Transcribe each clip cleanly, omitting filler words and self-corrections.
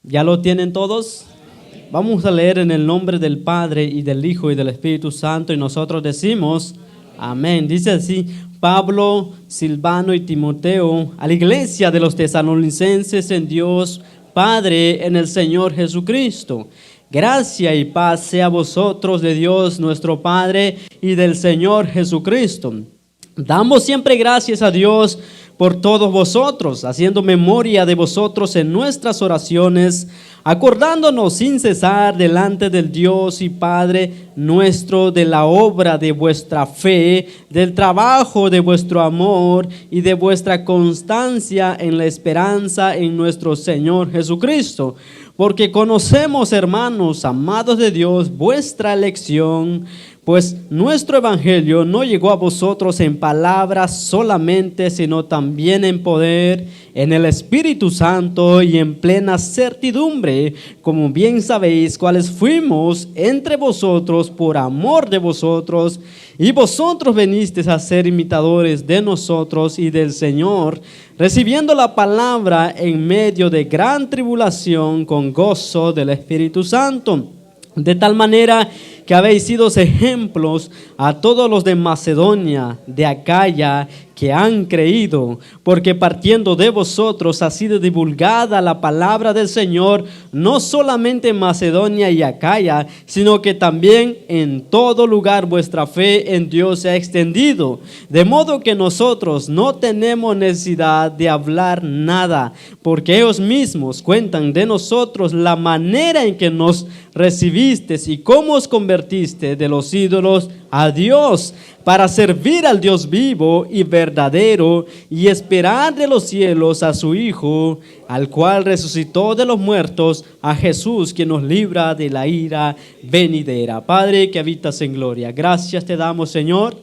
¿Ya lo tienen todos? Vamos a leer en el nombre del Padre y del Hijo y del Espíritu Santo y nosotros decimos amén. Dice así: Pablo, Silvano y Timoteo, a la iglesia de los tesalonicenses en Dios Padre, en el Señor Jesucristo. Gracia y paz sea a vosotros de Dios nuestro Padre y del Señor Jesucristo. Damos siempre gracias a Dios por todos vosotros, haciendo memoria de vosotros en nuestras oraciones, acordándonos sin cesar delante del Dios y Padre nuestro de la obra de vuestra fe, del trabajo de vuestro amor y de vuestra constancia en la esperanza en nuestro Señor Jesucristo. Porque conocemos, hermanos, amados de Dios, vuestra elección, pues nuestro evangelio no llegó a vosotros en palabras solamente, sino también en poder, en el Espíritu Santo y en plena certidumbre, como bien sabéis cuáles fuimos entre vosotros por amor de vosotros, y vosotros venisteis a ser imitadores de nosotros y del Señor, recibiendo la palabra en medio de gran tribulación con gozo del Espíritu Santo, de tal manera que habéis sido ejemplos a todos los de Macedonia, de Acaya, que han creído, porque partiendo de vosotros ha sido divulgada la palabra del Señor, no solamente en Macedonia y Acaya, sino que también en todo lugar vuestra fe en Dios se ha extendido, de modo que nosotros no tenemos necesidad de hablar nada, porque ellos mismos cuentan de nosotros la manera en que nos recibisteis y cómo os convertiste de los ídolos a Dios, para servir al Dios vivo y verdadero y esperar de los cielos a su Hijo, al cual resucitó de los muertos, a Jesús, quien nos libra de la ira venidera. Padre que habitas en gloria, gracias te damos, Señor,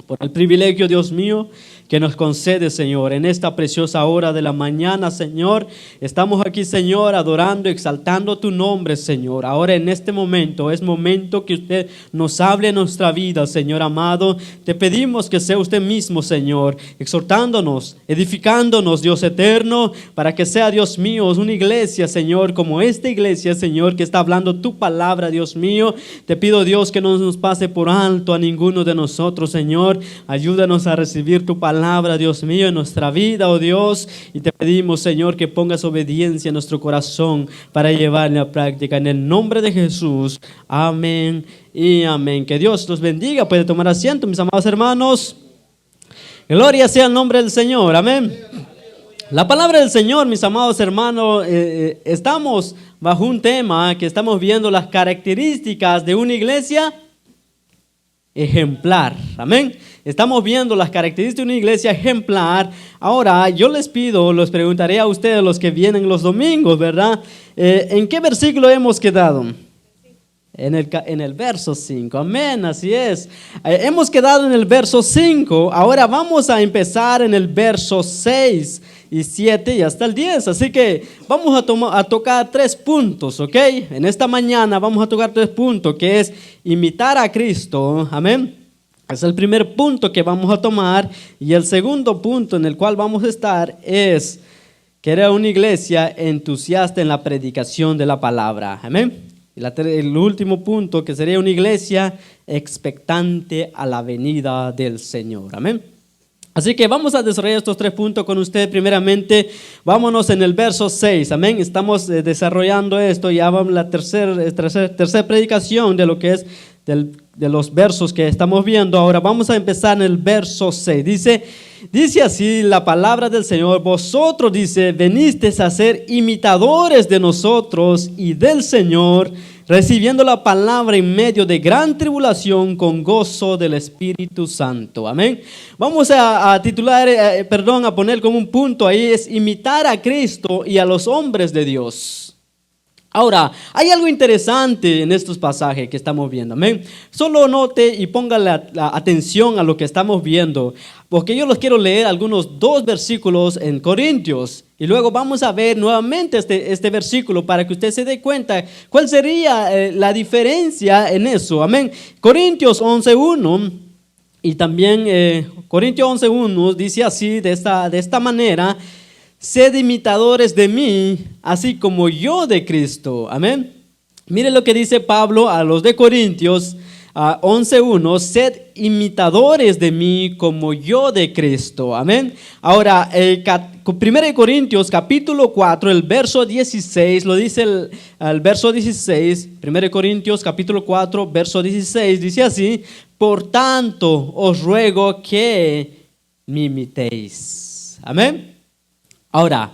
por el privilegio, Dios mío, que nos concede, Señor, en esta preciosa hora de la mañana, Señor. Estamos aquí, Señor, adorando, exaltando tu nombre, Señor. Ahora en este momento, es momento que usted nos hable en nuestra vida, Señor amado. Te pedimos que sea usted mismo, Señor, exhortándonos, edificándonos, Dios eterno, para que sea, Dios mío, una iglesia, Señor, como esta iglesia, Señor, que está hablando tu palabra, Dios mío. Te pido, Dios, que no nos pase por alto a ninguno de nosotros, Señor. Ayúdanos a recibir tu palabra, Dios mío, en nuestra vida, oh Dios, y te pedimos, Señor, que pongas obediencia en nuestro corazón para llevarla a práctica, en el nombre de Jesús, amén y amén. Que Dios los bendiga. Puede tomar asiento, mis amados hermanos. Gloria sea el nombre del Señor, amén. La palabra del Señor, mis amados hermanos, estamos bajo un tema que estamos viendo las características de una iglesia ejemplar, amén. Estamos viendo las características de una iglesia ejemplar. Ahora yo les preguntaré a ustedes, los que vienen los domingos, ¿verdad? ¿En qué versículo hemos quedado? En el verso 5, amén, así es. Hemos quedado en el verso 5, ahora vamos a empezar en el verso 6 y 7 y hasta el 10. Así que vamos a tocar 3 puntos, ¿ok? En esta mañana vamos a tocar 3 puntos, que es imitar a Cristo, amén. Es el primer punto que vamos a tomar, y el segundo punto en el cual vamos a estar es querer una iglesia entusiasta en la predicación de la palabra, amén. Y el último punto, que sería una iglesia expectante a la venida del Señor, amén. Así que vamos a desarrollar estos 3 puntos con usted. Primeramente, vámonos en el verso 6, amén. Estamos desarrollando esto, ya vamos a la tercera predicación de lo que es de los versos que estamos viendo. Ahora vamos a empezar en el verso 6. Dice así la palabra del Señor: vosotros, dice, venisteis a ser imitadores de nosotros y del Señor, recibiendo la palabra en medio de gran tribulación con gozo del Espíritu Santo. Amén. Vamos a poner como un punto ahí, es imitar a Cristo y a los hombres de Dios. Ahora, hay algo interesante en estos pasajes que estamos viendo, amén. Solo note y ponga la atención a lo que estamos viendo, porque yo los quiero leer algunos 2 versículos en Corintios, y luego vamos a ver nuevamente este versículo para que usted se dé cuenta cuál sería la diferencia en eso, amén. Corintios 11:1, y también Corintios 11:1 dice así, de esta manera: sed imitadores de mí, así como yo de Cristo. Amén. Mire lo que dice Pablo a los de Corintios 11:1, sed imitadores de mí como yo de Cristo. Amén. Ahora, 1 Corintios capítulo 4, el verso 16, lo dice el verso 16, 1 Corintios capítulo 4, verso 16, dice así: por tanto os ruego que me imitéis. Amén. Ahora,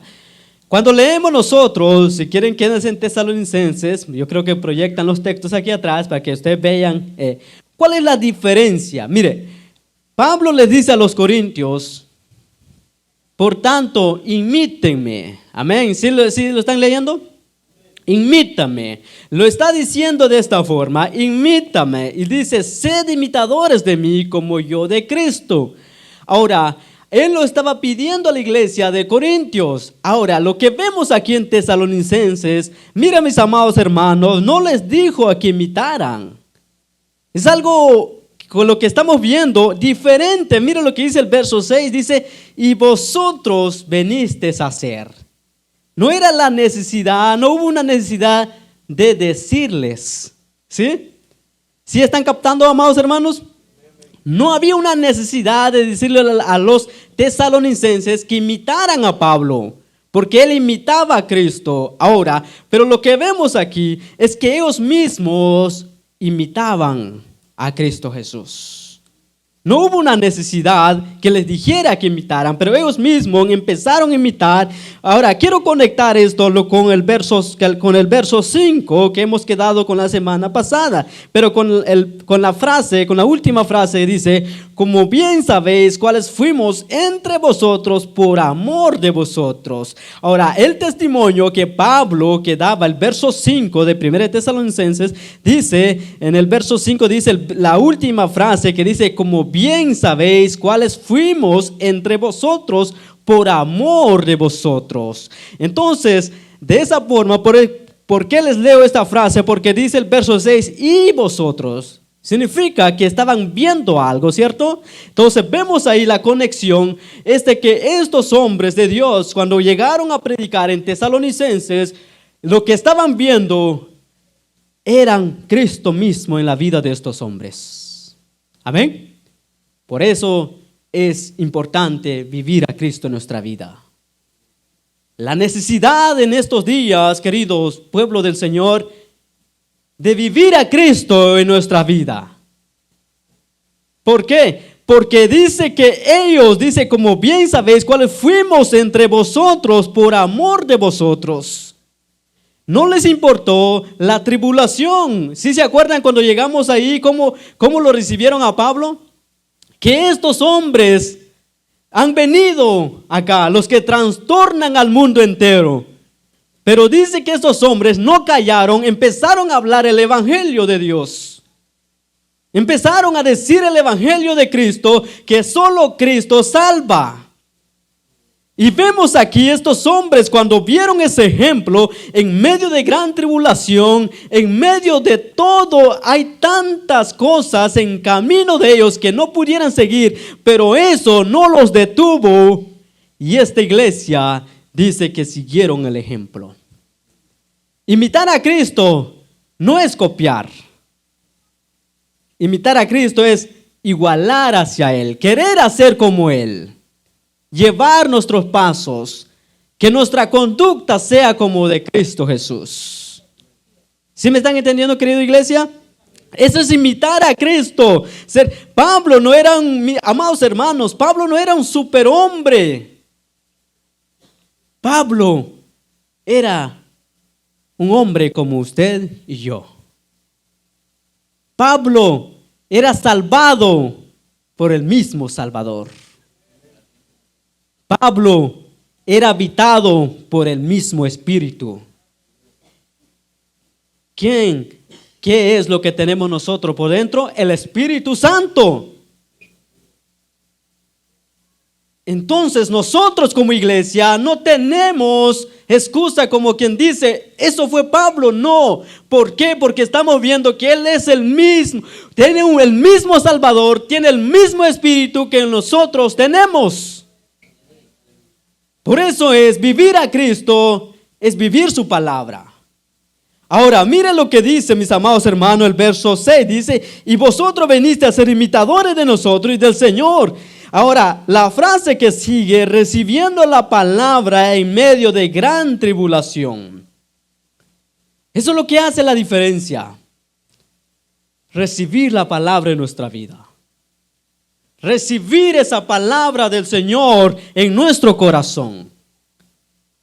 cuando leemos nosotros, si quieren quédense en Tesalonicenses, yo creo que proyectan los textos aquí atrás para que ustedes vean cuál es la diferencia. Mire, Pablo les dice a los corintios, por tanto, imítenme. Amén. ¿Sí lo están leyendo? Imítame. Lo está diciendo de esta forma, imítame. Y dice, sed imitadores de mí como yo de Cristo. Ahora, él lo estaba pidiendo a la iglesia de Corintios. Ahora, lo que vemos aquí en Tesalonicenses, mira mis amados hermanos, no les dijo a que imitaran. Es algo con lo que estamos viendo diferente. Mira lo que dice el verso 6, dice, y vosotros venisteis a hacer. No era la necesidad, no hubo una necesidad de decirles. ¿Sí? ¿Sí están captando, amados hermanos? No había una necesidad de decirle a los tesalonicenses que imitaran a Pablo, porque él imitaba a Cristo. Ahora, pero lo que vemos aquí es que ellos mismos imitaban a Cristo Jesús. No hubo una necesidad que les dijera que imitaran, pero ellos mismos empezaron a imitar. Ahora, quiero conectar esto con el verso 5 que hemos quedado con la semana pasada, pero con la última frase dice, como bien sabéis cuáles fuimos entre vosotros por amor de vosotros. Ahora, el testimonio que Pablo que daba el verso 5 de 1 Tesalonicenses dice, en el verso 5 dice la última frase que dice, como bien sabéis cuáles fuimos entre vosotros por amor de vosotros. Entonces, de esa forma, ¿por qué les leo esta frase? Porque dice el verso 6, y vosotros. Significa que estaban viendo algo, ¿cierto? Entonces vemos ahí la conexión, que estos hombres de Dios, cuando llegaron a predicar en Tesalonicenses, lo que estaban viendo eran Cristo mismo en la vida de estos hombres. Amén. Por eso es importante vivir a Cristo en nuestra vida. La necesidad en estos días, queridos pueblo del Señor, de vivir a Cristo en nuestra vida. ¿Por qué? Porque dice que ellos, como bien sabéis, cuáles fuimos entre vosotros por amor de vosotros. No les importó la tribulación. ¿Sí se acuerdan cuando llegamos ahí, cómo lo recibieron a Pablo? Que estos hombres han venido acá, los que trastornan al mundo entero. Pero dice que estos hombres no callaron, empezaron a hablar el evangelio de Dios. Empezaron a decir el evangelio de Cristo, que solo Cristo salva. Y vemos aquí estos hombres cuando vieron ese ejemplo, en medio de gran tribulación, en medio de todo, hay tantas cosas en camino de ellos que no pudieran seguir, pero eso no los detuvo. Y esta iglesia dice que siguieron el ejemplo. Imitar a Cristo no es copiar. Imitar a Cristo es igualar hacia Él, querer hacer como Él. Llevar nuestros pasos, que nuestra conducta sea como de Cristo Jesús. ¿Sí me están entendiendo, querida iglesia? Eso es imitar a Cristo. Pablo no era amados hermanos, Pablo no era un superhombre. Pablo era un hombre como usted y yo. Pablo era salvado por el mismo Salvador. Pablo era habitado por el mismo Espíritu. ¿Qué es lo que tenemos nosotros por dentro? El Espíritu Santo. Entonces nosotros como iglesia no tenemos excusa como quien dice, eso fue Pablo. No. ¿Por qué? Porque estamos viendo que Él es el mismo, tiene el mismo Salvador, tiene el mismo Espíritu que nosotros tenemos. Por eso es vivir a Cristo, es vivir su palabra. Ahora, miren lo que dice, mis amados hermanos, el verso 6 dice, y vosotros veniste a ser imitadores de nosotros y del Señor. Ahora, la frase que sigue, recibiendo la palabra en medio de gran tribulación. Eso es lo que hace la diferencia. Recibir la palabra en nuestra vida. Recibir esa palabra del Señor en nuestro corazón.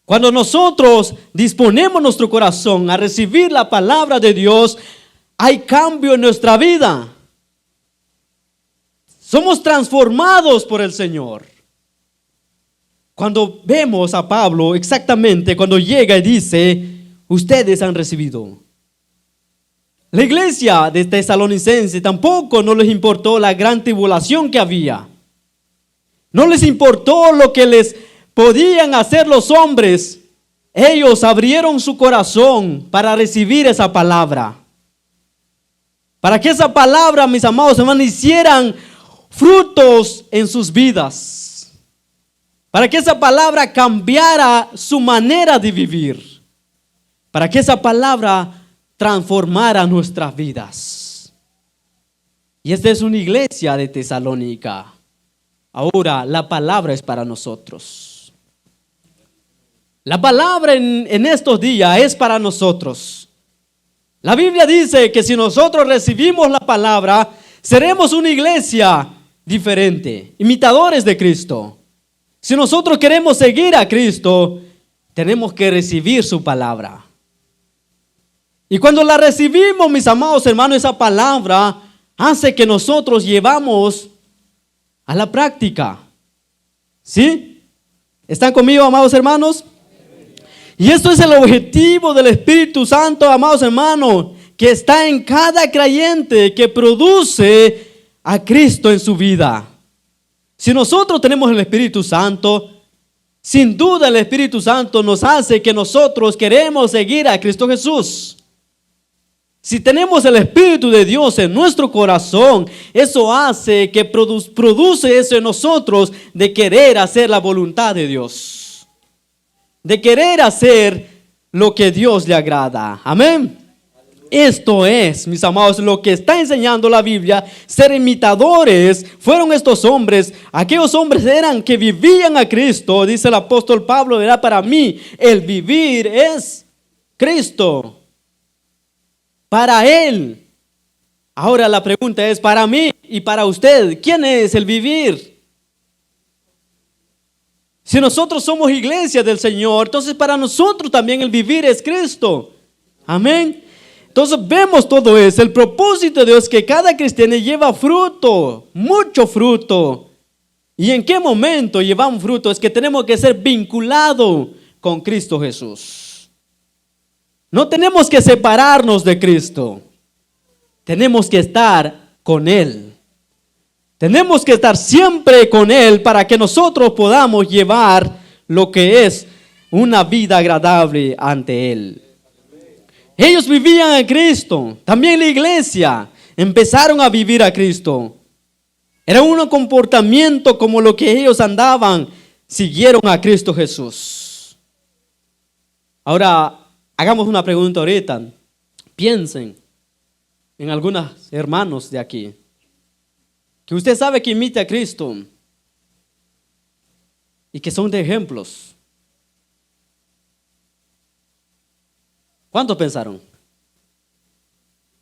Cuando nosotros disponemos nuestro corazón a recibir la palabra de Dios, hay cambio en nuestra vida. Somos transformados por el Señor. Cuando vemos a Pablo, exactamente cuando llega y dice, ustedes han recibido. La iglesia de Tesalonicenses tampoco no les importó la gran tribulación que había. No les importó lo que les podían hacer los hombres. Ellos abrieron su corazón para recibir esa palabra. Para que esa palabra, mis amados hermanos, hicieran frutos en sus vidas. Para que esa palabra cambiara su manera de vivir. Para que esa palabra transformara nuestras vidas. Y esta es una iglesia de Tesalónica. Ahora la palabra es para nosotros. La palabra en estos días es para nosotros. La Biblia dice que si nosotros recibimos la palabra, seremos una iglesia diferente, imitadores de Cristo. Si nosotros queremos seguir a Cristo, tenemos que recibir su palabra. Y cuando la recibimos, mis amados hermanos, esa palabra hace que nosotros llevamos a la práctica. ¿Sí? ¿Están conmigo, amados hermanos? Y esto es el objetivo del Espíritu Santo, amados hermanos, que está en cada creyente que produce a Cristo en su vida. Si nosotros tenemos el Espíritu Santo, sin duda el Espíritu Santo nos hace que nosotros queremos seguir a Cristo Jesús. Si tenemos el Espíritu de Dios en nuestro corazón, eso hace que produce eso en nosotros de querer hacer la voluntad de Dios. De querer hacer lo que Dios le agrada. Amén. Esto es, mis amados, lo que está enseñando la Biblia. Ser imitadores fueron estos hombres. Aquellos hombres eran que vivían a Cristo. Dice el apóstol Pablo, era para mí el vivir es Cristo. Para Él. Ahora la pregunta es para mí y para usted. ¿Quién es el vivir? Si nosotros somos iglesia del Señor, entonces para nosotros también el vivir es Cristo. Amén. Entonces vemos todo eso. El propósito de Dios es que cada cristiano lleva fruto, mucho fruto. ¿Y en qué momento llevamos fruto? Es que tenemos que ser vinculados con Cristo Jesús. No tenemos que separarnos de Cristo. Tenemos que estar con Él. Tenemos que estar siempre con Él para que nosotros podamos llevar lo que es una vida agradable ante Él. Ellos vivían a Cristo. También la iglesia empezaron a vivir a Cristo. Era un comportamiento como lo que ellos andaban. Siguieron a Cristo Jesús. Ahora, hagamos una pregunta ahorita. Piensen en algunos hermanos de aquí. Que usted sabe que imita a Cristo. Y que son de ejemplos. ¿Cuántos pensaron?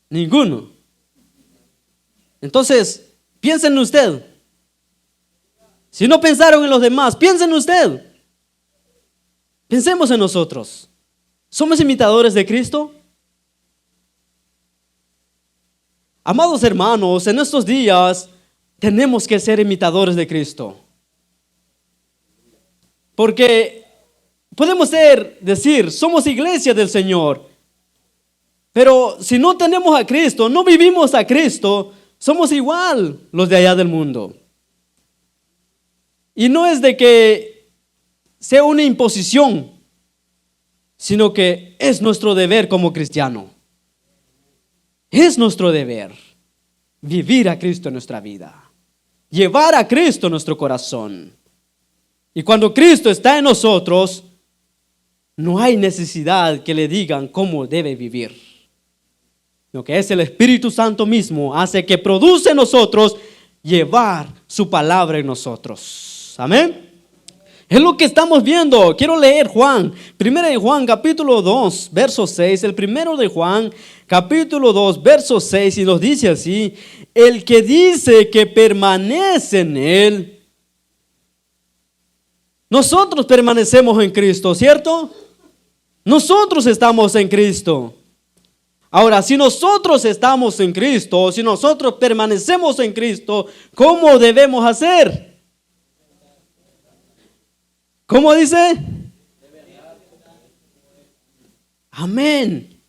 Ninguno. Entonces, piensen en usted. Si no pensaron en los demás, piensen en usted. Pensemos en nosotros. ¿Somos imitadores de Cristo? Amados hermanos, en estos días tenemos que ser imitadores de Cristo. Porque podemos decir, somos iglesia del Señor. Pero si no tenemos a Cristo, no vivimos a Cristo, somos igual los de allá del mundo. Y no es de que sea una imposición, sino que es nuestro deber como cristiano. Es nuestro deber vivir a Cristo en nuestra vida, llevar a Cristo en nuestro corazón. Y cuando Cristo está en nosotros, no hay necesidad que le digan cómo debe vivir. Lo que es el Espíritu Santo mismo hace que produce en nosotros llevar su palabra en nosotros. Amén. Es lo que estamos viendo. Quiero leer Juan, 1 de Juan capítulo 2, verso 6. El primero de Juan capítulo 2, verso 6, y nos dice así: el que dice que permanece en él. Nosotros permanecemos en Cristo, ¿cierto? Nosotros estamos en Cristo. Ahora, si nosotros estamos en Cristo, si nosotros permanecemos en Cristo, ¿cómo debemos hacer? ¿Cómo dice? Amén.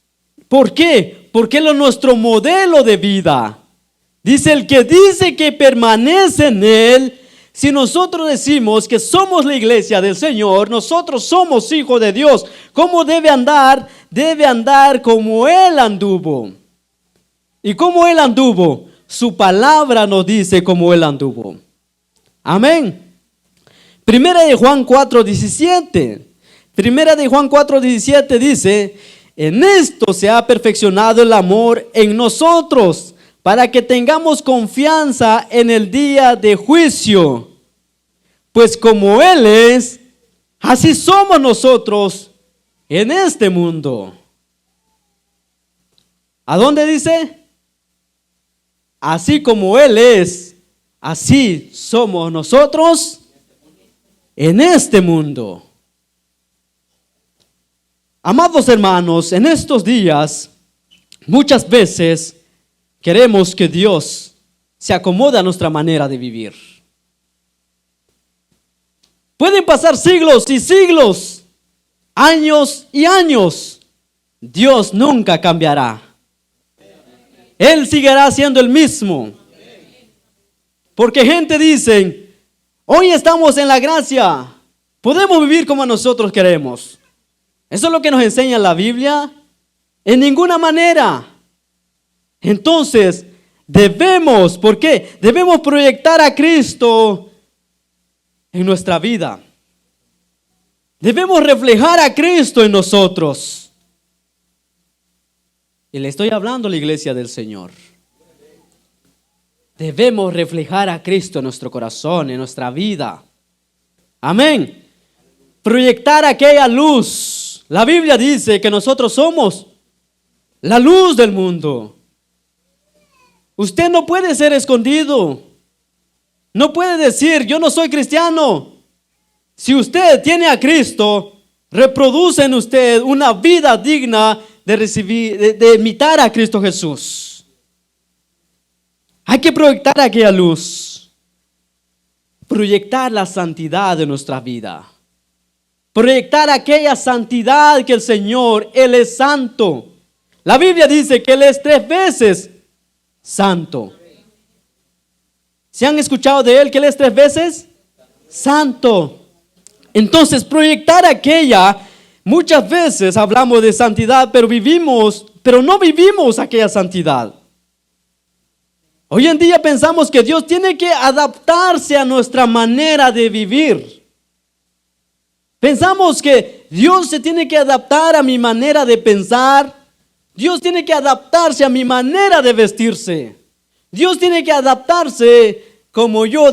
¿Por qué? Porque es nuestro modelo de vida. Dice el que dice que permanece en él. Si nosotros decimos que somos la iglesia del Señor, nosotros somos hijos de Dios, ¿cómo debe andar? Debe andar como Él anduvo. ¿Y cómo Él anduvo? Su palabra nos dice cómo Él anduvo. Amén. Primera de Juan 4:17. Primera de Juan 4:17 dice: en esto se ha perfeccionado el amor en nosotros, para que tengamos confianza en el día de juicio. Pues como Él es, así somos nosotros en este mundo. ¿A dónde dice? Así como Él es, así somos nosotros en este mundo. Amados hermanos, en estos días, muchas veces queremos que Dios se acomode a nuestra manera de vivir. Pueden pasar siglos y siglos, años y años. Dios nunca cambiará. Él seguirá siendo el mismo. Porque gente dice: hoy estamos en la gracia, podemos vivir como nosotros queremos. ¿Eso es lo que nos enseña la Biblia? En ninguna manera. Entonces, debemos, ¿por qué? Debemos proyectar a Cristo en nuestra vida. Debemos reflejar a Cristo en nosotros. Y le estoy hablando a la iglesia del Señor. Debemos reflejar a Cristo en nuestro corazón, en nuestra vida. Amén. Proyectar aquella luz. La Biblia dice que nosotros somos la luz del mundo. Usted no puede ser escondido. No puede decir: yo no soy cristiano. Si usted tiene a Cristo, reproduce en usted una vida digna de recibir, de imitar a Cristo Jesús. Hay que proyectar aquella luz. Proyectar la santidad de nuestra vida. Proyectar aquella santidad que el Señor, Él es santo. La Biblia dice que Él es 3 veces santo. ¿Se han escuchado de Él que Él es 3 veces santo? Entonces, proyectar aquella, muchas veces hablamos de santidad, pero no vivimos aquella santidad. Hoy en día pensamos que Dios tiene que adaptarse a nuestra manera de vivir. Pensamos que Dios se tiene que adaptar a mi manera de pensar. Dios tiene que adaptarse a mi manera de vestirse. Dios tiene que adaptarse como yo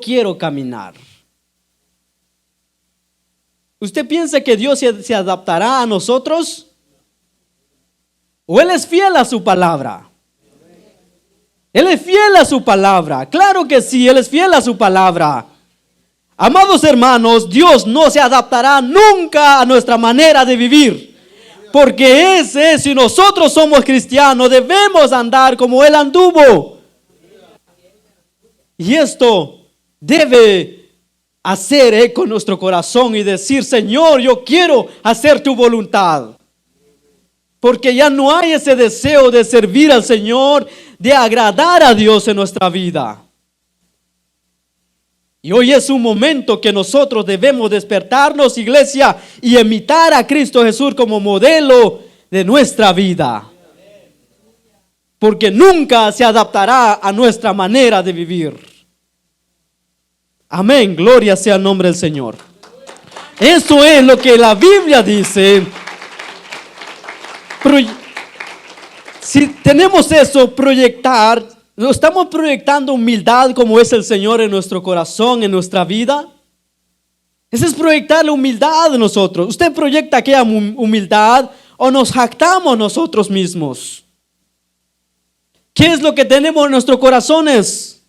quiero caminar. ¿Usted piensa que Dios se adaptará a nosotros? ¿O Él es fiel a su palabra? Él es fiel a su palabra. Claro que sí, Él es fiel a su palabra. Amados hermanos, Dios no se adaptará nunca a nuestra manera de vivir. Porque si nosotros somos cristianos, debemos andar como Él anduvo. Y esto debe hacer eco en nuestro corazón y decir: Señor, yo quiero hacer tu voluntad. Porque ya no hay ese deseo de servir al Señor, de agradar a Dios en nuestra vida. Y hoy es un momento que nosotros debemos despertarnos, iglesia, y imitar a Cristo Jesús como modelo de nuestra vida. Porque nunca se adaptará a nuestra manera de vivir. Amén, gloria sea el nombre del Señor. Eso es lo que la Biblia dice. Si tenemos eso, proyectar, ¿no estamos proyectando humildad como es el Señor en nuestro corazón, en nuestra vida? Ese es proyectar la humildad de nosotros. ¿Usted proyecta aquella humildad o nos jactamos nosotros mismos? ¿Qué es lo que tenemos en nuestros corazones?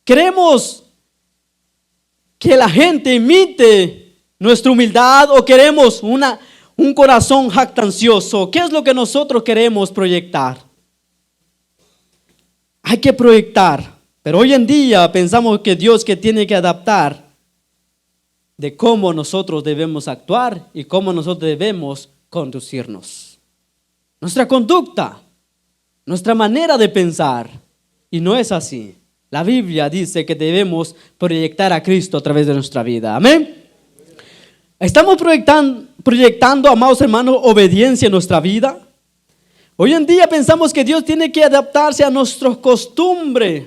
¿Queremos que la gente imite nuestra humildad o queremos un corazón jactancioso? ¿Qué es lo que nosotros queremos proyectar? Hay que proyectar, pero hoy en día pensamos que Dios que tiene que adaptar de cómo nosotros debemos actuar y cómo nosotros debemos conducirnos. Nuestra conducta, nuestra manera de pensar, y no es así. La Biblia dice que debemos proyectar a Cristo a través de nuestra vida. Amén. Estamos proyectando, amados hermanos, obediencia en nuestra vida. Hoy en día pensamos que Dios tiene que adaptarse a nuestras costumbres.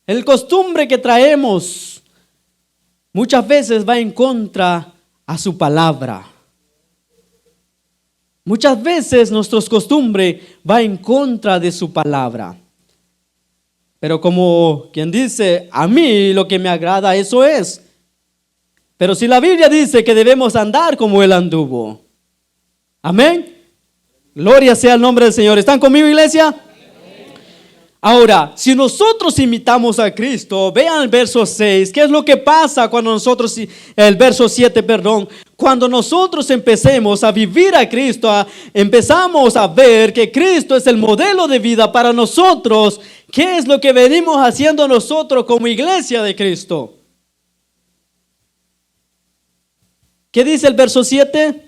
El costumbre que traemos muchas veces va en contra a su palabra. Muchas veces nuestras costumbres va en contra de su palabra. Pero como quien dice, a mí lo que me agrada eso es. Pero si la Biblia dice que debemos andar como Él anduvo. Amén. Gloria sea el nombre del Señor. ¿Están conmigo, iglesia? Amén. Ahora, si nosotros imitamos a Cristo, vean el verso 6. ¿Qué es lo que pasa cuando nosotros, el verso 7, perdón. Cuando nosotros empecemos a vivir a Cristo, empezamos a ver que Cristo es el modelo de vida para nosotros. ¿Qué es lo que venimos haciendo nosotros como iglesia de Cristo? ¿Qué dice el verso 7?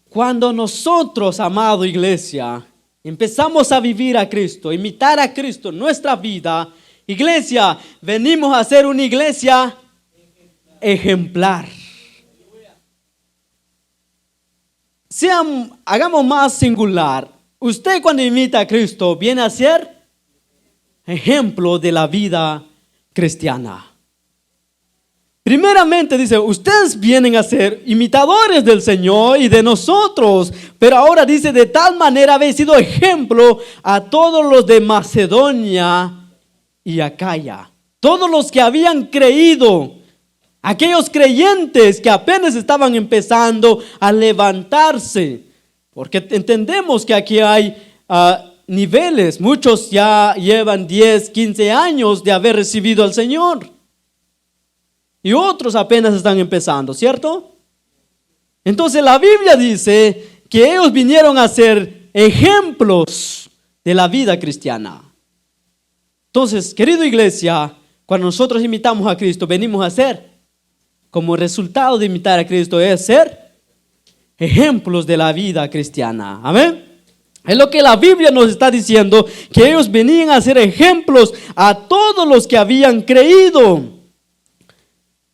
Cuando nosotros, amado iglesia, empezamos a vivir a Cristo, imitar a Cristo en nuestra vida, iglesia, venimos a ser una iglesia ejemplar. Hagamos más singular. Usted cuando imita a Cristo viene a ser ejemplo de la vida cristiana. Primeramente dice, ustedes vienen a ser imitadores del Señor y de nosotros, pero ahora dice, de tal manera habéis sido ejemplo a todos los de Macedonia y Acaya. Todos los que habían creído, aquellos creyentes que apenas estaban empezando a levantarse, porque entendemos que aquí hay niveles, muchos ya llevan 10, 15 años de haber recibido al Señor. Y otros apenas están empezando, ¿cierto? Entonces la Biblia dice que ellos vinieron a ser ejemplos de la vida cristiana. Entonces, querido iglesia, cuando nosotros imitamos a Cristo, venimos a ser, como resultado de imitar a Cristo, es ser ejemplos de la vida cristiana. Amén. Es lo que la Biblia nos está diciendo, que ellos venían a ser ejemplos a todos los que habían creído.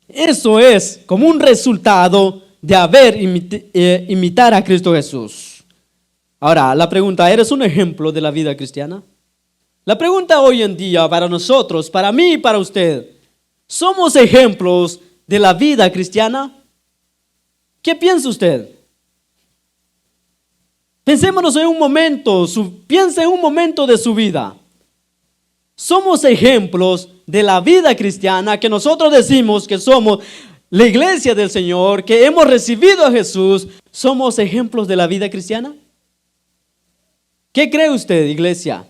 Eso es como un resultado de haber imitar a Cristo Jesús. Ahora, la pregunta, ¿eres un ejemplo de la vida cristiana? La pregunta hoy en día para nosotros, para mí y para usted, ¿somos ejemplos de la vida cristiana? ¿Qué piensa usted? Pensémonos en un momento, piensa en un momento de su vida. Somos ejemplos de la vida cristiana, que nosotros decimos que somos la iglesia del Señor, que hemos recibido a Jesús. ¿Somos ejemplos de la vida cristiana? ¿Qué cree usted, iglesia?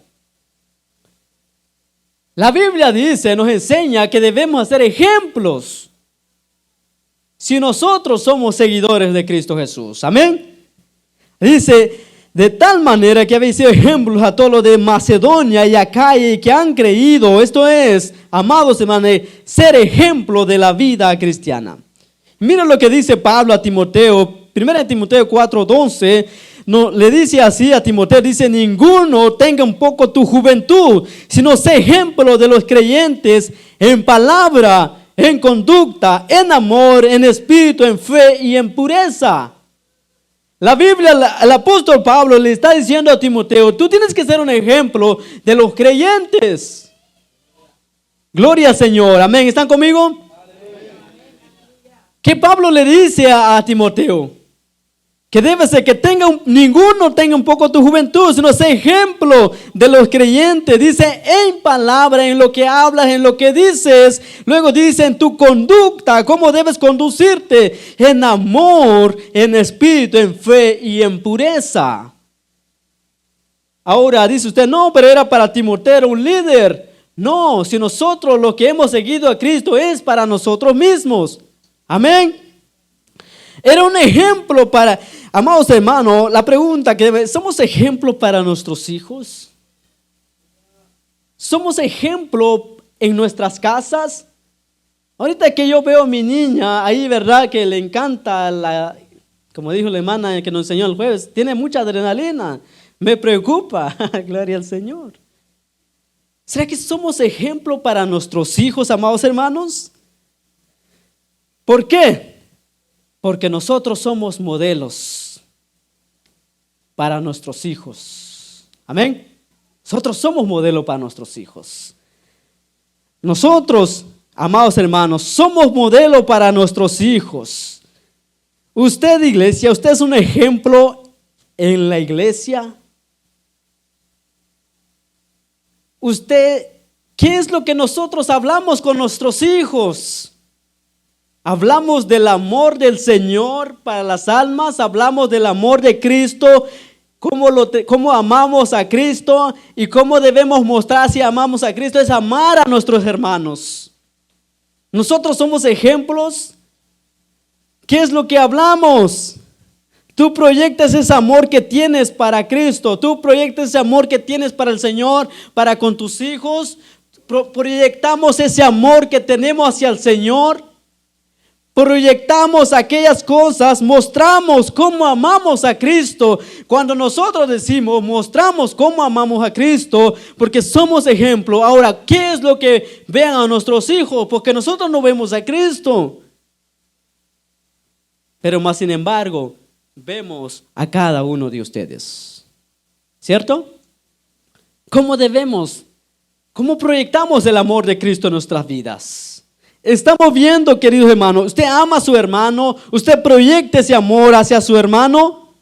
La Biblia dice, nos enseña que debemos hacer ejemplos si nosotros somos seguidores de Cristo Jesús. Amén. Dice, de tal manera que habéis sido ejemplos a todos los de Macedonia y Acaya y que han creído. Esto es, amados hermanos, ser ejemplo de la vida cristiana. Mira lo que dice Pablo a Timoteo, 1 Timoteo 4:12, no, le dice así a Timoteo, dice, ninguno tenga un poco tu juventud, sino sé ejemplo de los creyentes en palabra, en conducta, en amor, en espíritu, en fe y en pureza. La Biblia, el apóstol Pablo le está diciendo a Timoteo, tú tienes que ser un ejemplo de los creyentes. Gloria al Señor, amén. ¿Están conmigo? ¿Qué Pablo le dice a Timoteo? Que debe ser que ninguno tenga un poco tu juventud, sino sea ejemplo de los creyentes. Dice en palabra, en lo que hablas, en lo que dices. Luego dice en tu conducta, cómo debes conducirte, en amor, en espíritu, en fe y en pureza. Ahora dice usted, no, pero era para Timoteo, un líder. No, si nosotros lo que hemos seguido a Cristo es para nosotros mismos. Amén. Era un ejemplo para, amados hermanos, la pregunta que ¿somos ejemplo para nuestros hijos? ¿Somos ejemplo en nuestras casas? Ahorita que yo veo a mi niña, ahí verdad que le encanta, como dijo la hermana que nos enseñó el jueves, tiene mucha adrenalina, me preocupa, gloria al Señor. ¿Será que somos ejemplo para nuestros hijos, amados hermanos? ¿Por qué? Porque nosotros somos modelos para nuestros hijos. Amén. Nosotros somos modelo para nuestros hijos. Nosotros, amados hermanos, somos modelo para nuestros hijos. Usted, iglesia, usted es un ejemplo en la iglesia. Usted, ¿qué es lo que nosotros hablamos con nuestros hijos? Hablamos del amor del Señor para las almas, hablamos del amor de Cristo, cómo amamos a Cristo y cómo debemos mostrar si amamos a Cristo, es amar a nuestros hermanos. Nosotros somos ejemplos. ¿Qué es lo que hablamos? Tú proyectas ese amor que tienes para Cristo, tú proyectas ese amor que tienes para el Señor, para con tus hijos, proyectamos ese amor que tenemos hacia el Señor. Proyectamos aquellas cosas, mostramos cómo amamos a Cristo. Cuando nosotros decimos, mostramos cómo amamos a Cristo, porque somos ejemplo. Ahora, ¿qué es lo que vean a nuestros hijos? Porque nosotros no vemos a Cristo. Pero más sin embargo, vemos a cada uno de ustedes. ¿Cierto? ¿Cómo proyectamos el amor de Cristo en nuestras vidas? Estamos viendo, queridos hermanos, usted ama a su hermano, usted proyecta ese amor hacia su hermano.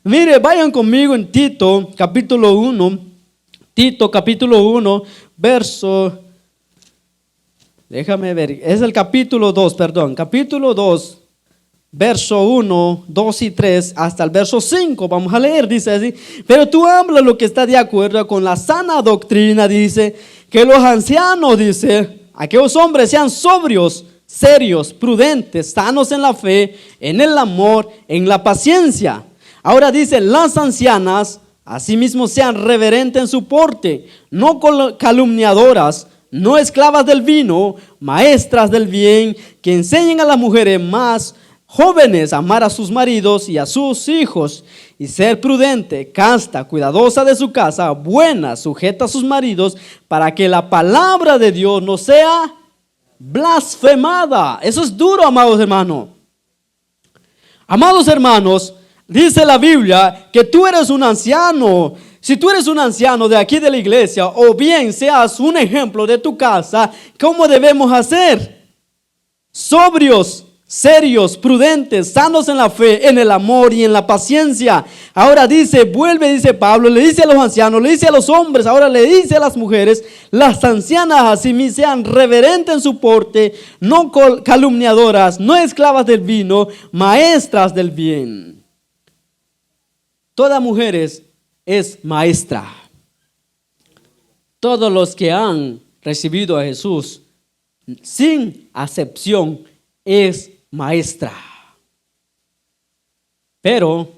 Mire, vayan conmigo en Tito, capítulo 1, Tito, capítulo 1, verso, déjame ver, es el capítulo 2, capítulo 2, verso 1, 2 y 3, hasta el verso 5, vamos a leer, dice así, pero tú hablas lo que está de acuerdo con la sana doctrina, dice, que los ancianos, dice, aquellos hombres sean sobrios, serios, prudentes, sanos en la fe, en el amor, en la paciencia. Ahora dice, las ancianas, asimismo sean reverentes en su porte, no calumniadoras, no esclavas del vino, maestras del bien, que enseñen a las mujeres más jóvenes a amar a sus maridos y a sus hijos, y ser prudente, casta, cuidadosa de su casa, buena, sujeta a sus maridos, para que la palabra de Dios no sea blasfemada. Eso es duro, amados hermanos. Amados hermanos, dice la Biblia que tú eres un anciano. Si tú eres un anciano de aquí de la iglesia, o bien seas un ejemplo de tu casa, ¿cómo debemos hacer? Sobrios, serios, prudentes, sanos en la fe, en el amor y en la paciencia. Ahora dice Pablo, le dice a los ancianos, le dice a los hombres, ahora le dice a las mujeres, las ancianas así sean reverentes en su porte, no calumniadoras, no esclavas del vino, maestras del bien. Toda mujer es maestra. Todos los que han recibido a Jesús, sin acepción, es maestra. Pero,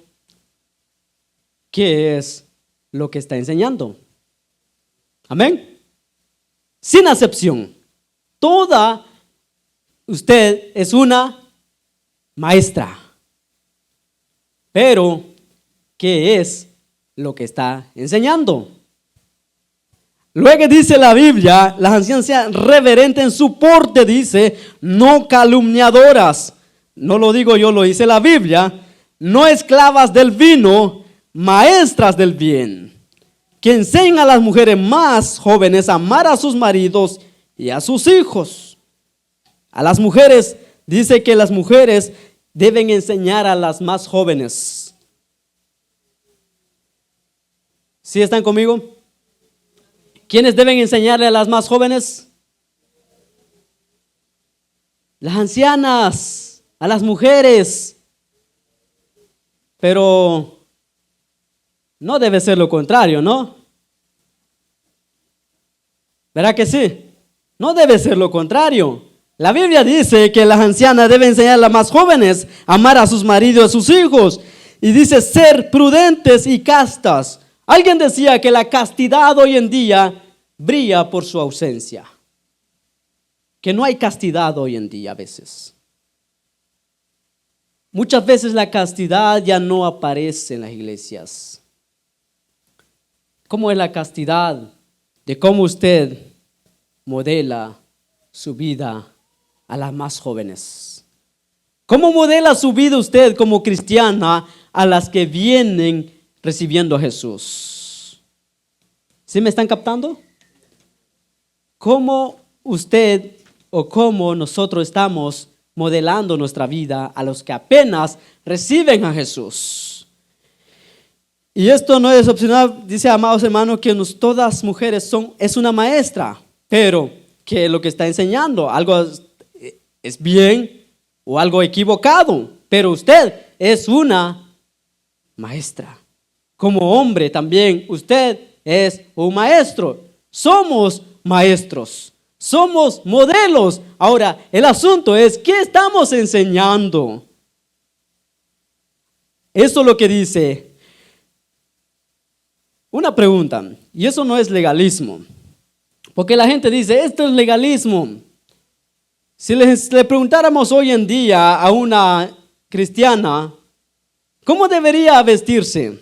¿qué es lo que está enseñando? Amén. Sin acepción. Toda usted es una maestra. Pero, ¿qué es lo que está enseñando? Luego dice la Biblia, las ancianas sean reverentes en su porte, dice, no calumniadoras. No lo digo yo, lo dice la Biblia. no esclavas del vino, maestras del bien, que enseñan a las mujeres más jóvenes a amar a sus maridos y a sus hijos. A las mujeres, dice que las mujeres deben enseñar a las más jóvenes. ¿Sí están conmigo? ¿Quiénes deben enseñarle a las más jóvenes? Las ancianas, a las mujeres. Pero no debe ser lo contrario, ¿no? ¿Verdad que sí? No debe ser lo contrario. La Biblia dice que las ancianas deben enseñar a las más jóvenes a amar a sus maridos y a sus hijos. Y dice ser prudentes y castas. Alguien decía que la castidad hoy en día brilla por su ausencia. Que no hay castidad hoy en día a veces. Muchas veces la castidad ya no aparece en las iglesias. ¿Cómo es la castidad? De cómo usted modela su vida a las más jóvenes. ¿Cómo modela su vida usted como cristiana a las que vienen recibiendo a Jesús? ¿Sí me están captando? ¿Cómo usted o cómo nosotros estamos modelando nuestra vida a los que apenas reciben a Jesús? Y esto no es opcional, dice, amados hermanos, que todas mujeres es una maestra, pero que lo que está enseñando, algo es bien o algo equivocado, pero usted es una maestra. Como hombre también, usted es un maestro. Somos maestros, somos modelos. Ahora, el asunto es, ¿qué estamos enseñando? Eso es lo que dice. Una pregunta, y eso no es legalismo, porque la gente dice, esto es legalismo. Si le preguntáramos hoy en día a una cristiana, ¿cómo debería vestirse?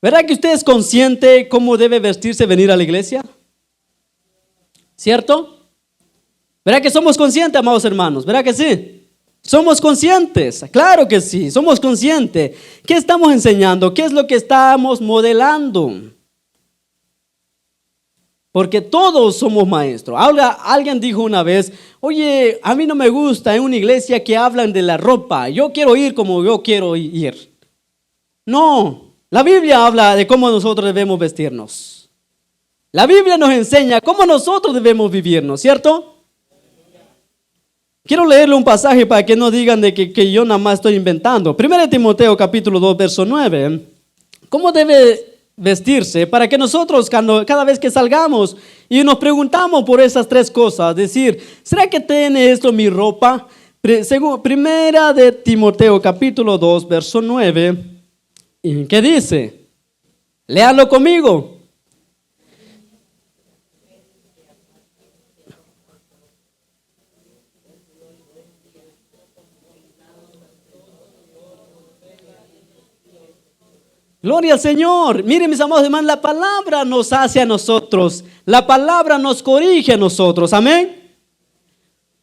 ¿Verdad que usted es consciente cómo debe vestirse venir a la iglesia? ¿Cierto? ¿Verdad que somos conscientes, amados hermanos? ¿Verdad que sí? Somos conscientes, claro que sí, somos conscientes. ¿Qué estamos enseñando? ¿Qué es lo que estamos modelando? Porque todos somos maestros. Ahora, alguien dijo una vez, oye, a mí no me gusta en una iglesia que hablan de la ropa. Yo quiero ir como yo quiero ir. No, la Biblia habla de cómo nosotros debemos vestirnos. La Biblia nos enseña cómo nosotros debemos vivirnos, ¿cierto? Quiero leerle un pasaje para que no digan de que yo nada más estoy inventando. 1 Timoteo capítulo 2, verso 9. ¿Cómo debe vestirse? Para que nosotros cada vez que salgamos y nos preguntamos por esas tres cosas, decir, ¿será que tiene esto mi ropa? Primera de Timoteo capítulo 2, verso 9. ¿Qué dice? Léanlo conmigo. Gloria al Señor. Miren, mis amados hermanos, la palabra nos hace a nosotros. La palabra nos corrige a nosotros. Amén.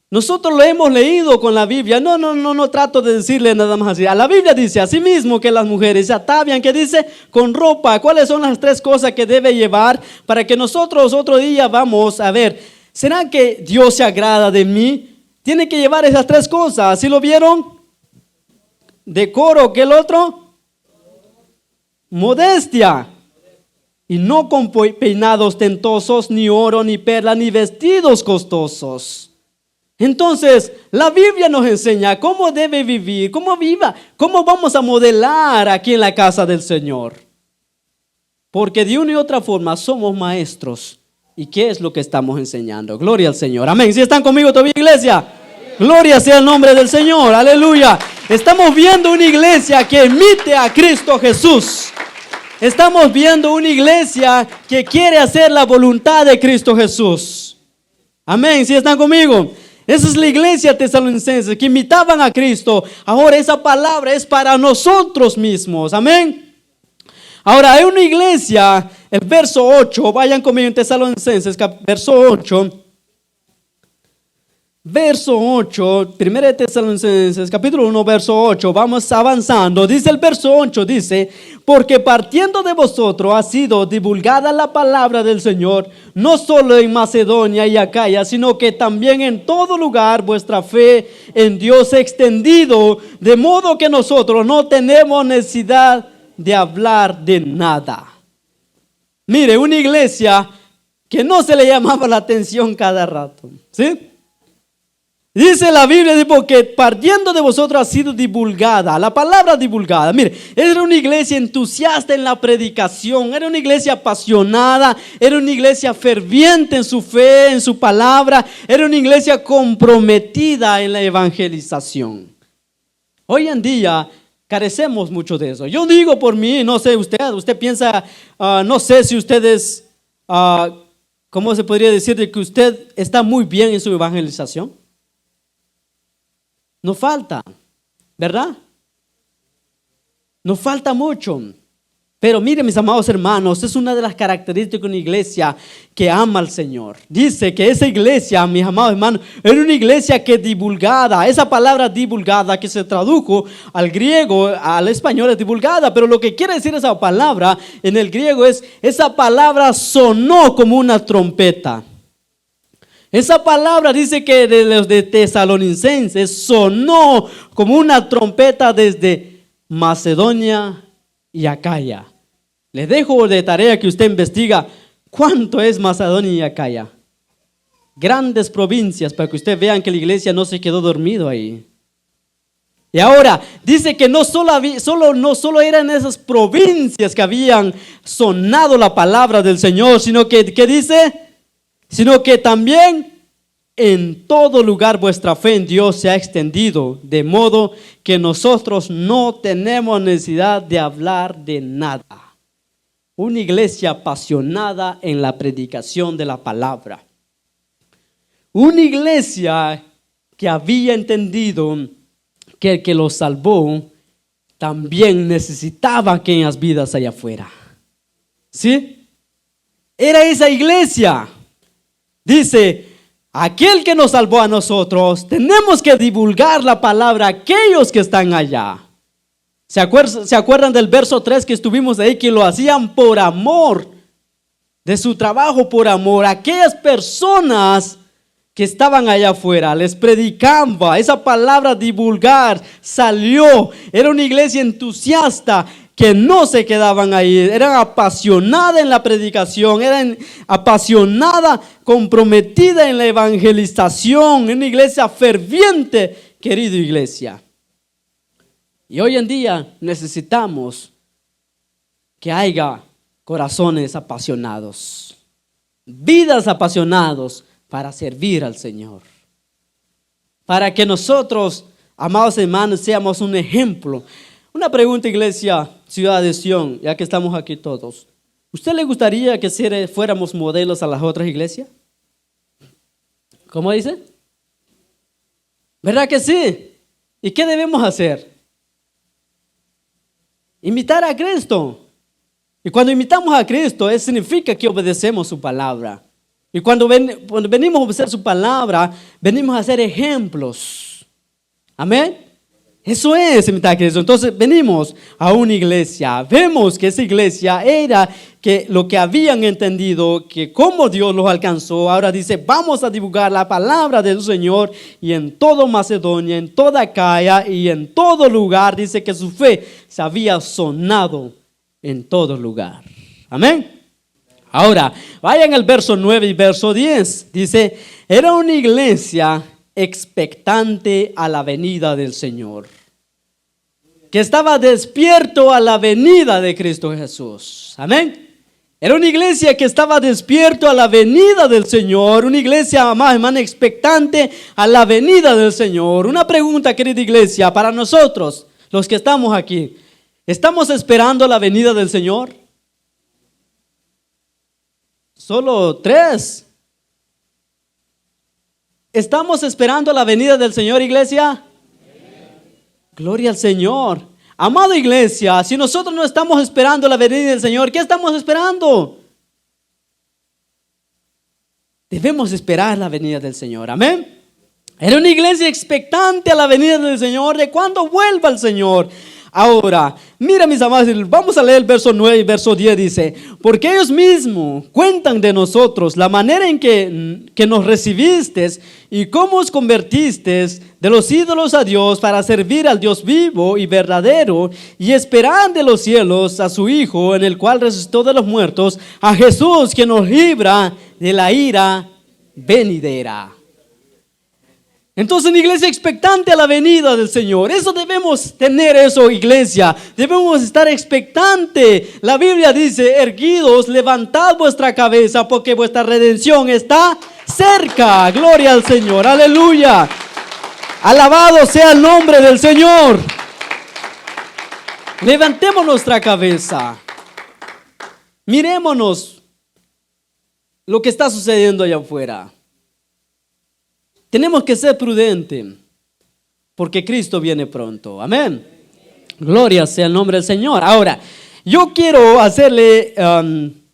Nosotros lo hemos leído con la Biblia. No trato de decirle nada más así. A la Biblia dice así mismo que las mujeres se atavian, que dice con ropa. ¿Cuáles son las tres cosas que debe llevar para que nosotros otro día vamos a ver? ¿Será que Dios se agrada de mí? Tiene que llevar esas tres cosas. ¿Sí lo vieron? Decoro, ¿qué el otro? Modestia, y no con peinados ostentosos, ni oro, ni perla, ni vestidos costosos. Entonces, la Biblia nos enseña cómo debe vivir, cómo vamos a modelar aquí en la casa del Señor. Porque de una y otra forma somos maestros. ¿Y qué es lo que estamos enseñando? Gloria al Señor. Amén. ¿Sí están conmigo todavía, iglesia? Gloria sea el nombre del Señor. Aleluya. Estamos viendo una iglesia que emite a Cristo Jesús. Estamos viendo una iglesia que quiere hacer la voluntad de Cristo Jesús. Amén. ¿Sí están conmigo? Esa es la iglesia tesalonicense que imitaban a Cristo. Ahora esa palabra es para nosotros mismos. Amén. Ahora hay una iglesia, el verso 8, vayan conmigo en Tesalonicenses, verso 8. verso 8, 1 Tesalonicenses capítulo 1, verso 8, vamos avanzando. Dice el verso 8, dice, porque partiendo de vosotros ha sido divulgada la palabra del Señor, no solo en Macedonia y Acaya, sino que también en todo lugar vuestra fe en Dios ha extendido, de modo que nosotros no tenemos necesidad de hablar de nada. Mire, una iglesia que no se le llamaba la atención cada rato, ¿sí? Dice la Biblia, porque partiendo de vosotros ha sido divulgada, la palabra divulgada. Mire, era una iglesia entusiasta en la predicación, era una iglesia apasionada, era una iglesia ferviente en su fe, en su palabra, era una iglesia comprometida en la evangelización. Hoy en día carecemos mucho de eso. Yo digo por mí, no sé usted piensa, no sé si ustedes, ¿cómo se podría decir de que usted está muy bien en su evangelización? Nos falta, ¿verdad? Nos falta mucho. Pero miren, mis amados hermanos, es una de las características de una iglesia que ama al Señor. Dice que esa iglesia, mis amados hermanos, era una iglesia que divulgada, esa palabra divulgada que se tradujo al griego, al español es divulgada, pero lo que quiere decir esa palabra en el griego es, esa palabra sonó como una trompeta. Esa palabra dice que de los de Tesalonicenses sonó como una trompeta desde Macedonia y Acaya. Les dejo de tarea que usted investiga cuánto es Macedonia y Acaya. Grandes provincias para que ustedes vean que la iglesia no se quedó dormido ahí. Y ahora dice que no solo eran esas provincias que habían sonado la palabra del Señor, sino que, ¿qué dice? Sino que también en todo lugar vuestra fe en Dios se ha extendido, de modo que nosotros no tenemos necesidad de hablar de nada. Una iglesia apasionada en la predicación de la palabra. Una iglesia que había entendido que el que los salvó también necesitaba aquellas vidas allá afuera. ¿Sí? Era esa iglesia. Dice, aquel que nos salvó a nosotros, tenemos que divulgar la palabra a aquellos que están allá. ¿Se acuerdan del verso 3 que estuvimos ahí? Que lo hacían por amor, de su trabajo por amor. Aquellas personas que estaban allá afuera, les predicaba, esa palabra divulgar salió. Era una iglesia entusiasta que no se quedaban ahí, eran apasionadas en la predicación, eran apasionadas, comprometidas en la evangelización, una iglesia ferviente, querida iglesia. Y hoy en día necesitamos que haya corazones apasionados, vidas apasionadas para servir al Señor. Para que nosotros, amados hermanos, seamos un ejemplo. Una pregunta, iglesia, Ciudad de Sion, ya que estamos aquí todos. ¿Usted le gustaría que fuéramos modelos a las otras iglesias? ¿Cómo dice? ¿Verdad que sí? ¿Y qué debemos hacer? Imitar a Cristo. Y cuando imitamos a Cristo, eso significa que obedecemos su palabra. Y cuando venimos a obedecer su palabra, venimos a ser ejemplos. Amén. Eso es imitar a Cristo. Entonces venimos a una iglesia, vemos que esa iglesia era que lo que habían entendido, que como Dios los alcanzó, ahora dice, vamos a divulgar la palabra del Señor, y en todo Macedonia, en toda Acaya y en todo lugar, dice que su fe se había sonado en todo lugar. Amén. Ahora, vayan al verso 9 y verso 10. Dice, era una iglesia expectante a la venida del Señor, que estaba despierto a la venida de Cristo Jesús. Amén. Era una iglesia que estaba despierto a la venida del Señor, una iglesia, más hermano, expectante a la venida del Señor. Una pregunta, querida iglesia, para nosotros, los que estamos aquí, ¿estamos esperando la venida del Señor? Solo 3. ¿Estamos esperando la venida del Señor, iglesia? Gloria al Señor. Amada iglesia, si nosotros no estamos esperando la venida del Señor, ¿qué estamos esperando? Debemos esperar la venida del Señor. Amén. Era una iglesia expectante a la venida del Señor, de cuando vuelva el Señor. Ahora, mira mis amados, vamos a leer el verso 9 y verso 10, dice: porque ellos mismos cuentan de nosotros la manera en que nos recibiste y cómo os convertiste de los ídolos a Dios para servir al Dios vivo y verdadero, y esperar de los cielos a su Hijo, en el cual resucitó de los muertos, a Jesús, que nos libra de la ira venidera. Entonces, una iglesia expectante a la venida del Señor. Eso debemos tener, eso, iglesia. Debemos estar expectante. La Biblia dice: erguidos, levantad vuestra cabeza, porque vuestra redención está cerca. Gloria al Señor, aleluya. Alabado sea el nombre del Señor. Levantemos nuestra cabeza. Mirémonos lo que está sucediendo allá afuera. Tenemos que ser prudentes, porque Cristo viene pronto. Amén. Gloria sea el nombre del Señor. Ahora, yo quiero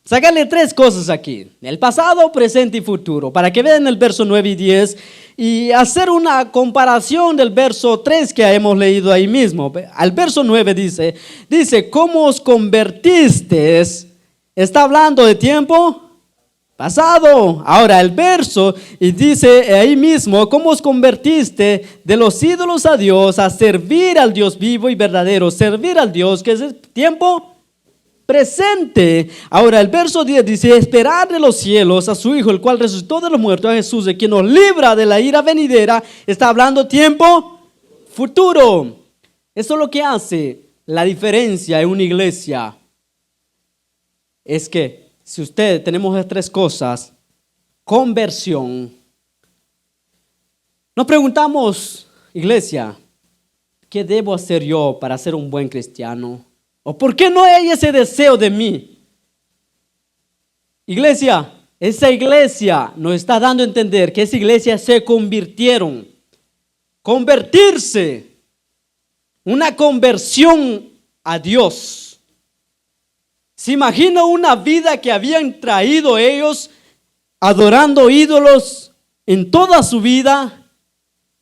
sacarle 3 cosas aquí: el pasado, presente y futuro, para que vean el verso 9 y 10 y hacer una comparación del verso 3 que hemos leído ahí mismo. Al verso 9 dice, ¿cómo os convertisteis? Está hablando de tiempo pasado. Ahora el verso y dice ahí mismo: ¿cómo os convertiste de los ídolos a Dios, a servir al Dios vivo y verdadero? Servir al Dios, que es el tiempo presente. Ahora el verso 10 dice: esperar de los cielos a su Hijo, el cual resucitó de los muertos, a Jesús, de quien nos libra de la ira venidera. Está hablando tiempo futuro. Eso es lo que hace la diferencia en una iglesia. Es que si tenemos estas 3 cosas: conversión. Nos preguntamos, iglesia, ¿qué debo hacer yo para ser un buen cristiano? ¿O por qué no hay ese deseo de mí? Iglesia, esa iglesia nos está dando a entender que esa iglesia se convirtieron. Convertirse. Una conversión a Dios. ¿Se imagina una vida que habían traído ellos adorando ídolos en toda su vida?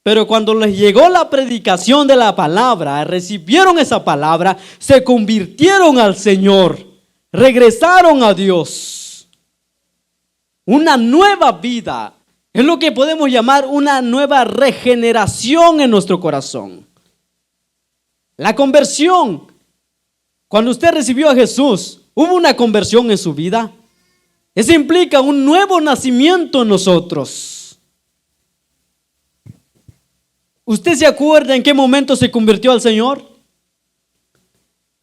Pero cuando les llegó la predicación de la palabra, recibieron esa palabra, se convirtieron al Señor, regresaron a Dios. Una nueva vida, es lo que podemos llamar una nueva regeneración en nuestro corazón. La conversión, cuando usted recibió a Jesús, ¿hubo una conversión en su vida? Eso implica un nuevo nacimiento en nosotros. ¿Usted se acuerda en qué momento se convirtió al Señor?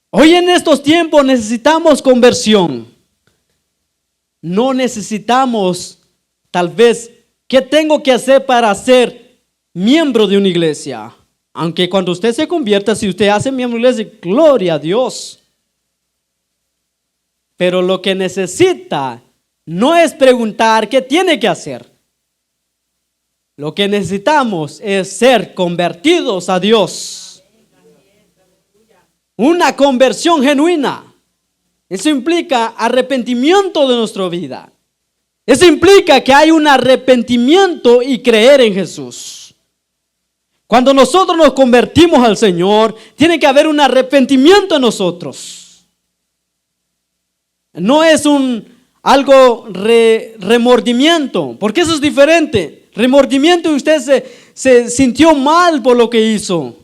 Hoy en estos tiempos necesitamos conversión. No necesitamos, tal vez, ¿qué tengo que hacer para ser miembro de una iglesia? Aunque cuando usted se convierta, si usted hace miembro de una iglesia, gloria a Dios. Pero lo que necesita no es preguntar qué tiene que hacer. Lo que necesitamos es ser convertidos a Dios. Una conversión genuina. Eso implica arrepentimiento de nuestra vida. Eso implica que hay un arrepentimiento y creer en Jesús. Cuando nosotros nos convertimos al Señor, tiene que haber un arrepentimiento en nosotros. No es algo remordimiento, porque eso es diferente. Remordimiento y usted se sintió mal por lo que hizo.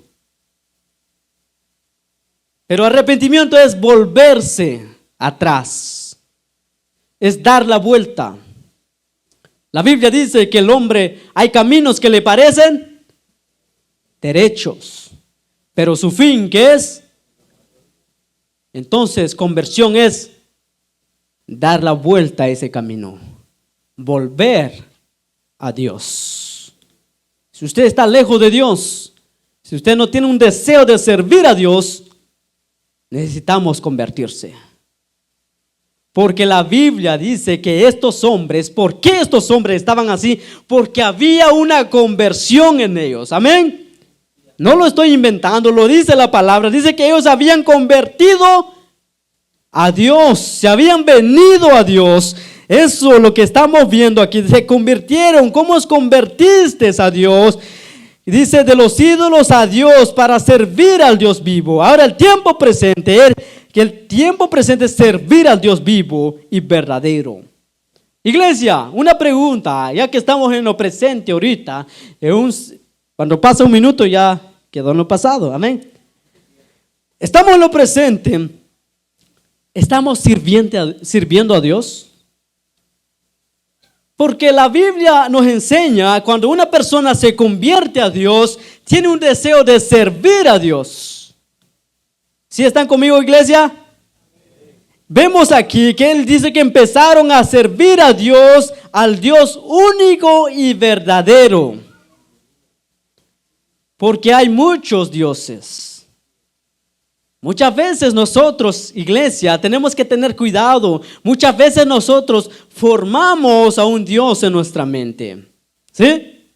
Pero arrepentimiento es volverse atrás. Es dar la vuelta. La Biblia dice que el hombre, hay caminos que le parecen derechos, pero su fin, ¿qué es? Entonces, conversión es dar la vuelta a ese camino. Volver a Dios. Si usted está lejos de Dios, si usted no tiene un deseo de servir a Dios, necesitamos convertirse. Porque la Biblia dice que estos hombres, ¿por qué estos hombres estaban así? Porque había una conversión en ellos. Amén. No lo estoy inventando, lo dice la palabra. Dice que ellos habían convertido a Dios, se habían venido a Dios. Eso es lo que estamos viendo aquí. Se convirtieron. ¿Cómo os convertiste a Dios? Y dice, de los ídolos a Dios para servir al Dios vivo. Ahora el tiempo presente es servir al Dios vivo y verdadero. Iglesia, una pregunta, ya que estamos en lo presente ahorita, cuando pasa un minuto ya quedó en lo pasado, amén. Estamos en lo presente, ¿estamos sirviendo a Dios? Porque la Biblia nos enseña, cuando una persona se convierte a Dios, tiene un deseo de servir a Dios. ¿Sí están conmigo, iglesia? Vemos aquí que él dice que empezaron a servir a Dios, al Dios único y verdadero. Porque hay muchos dioses. Muchas veces nosotros, iglesia, tenemos que tener cuidado. Muchas veces nosotros formamos a un Dios en nuestra mente. ¿Sí?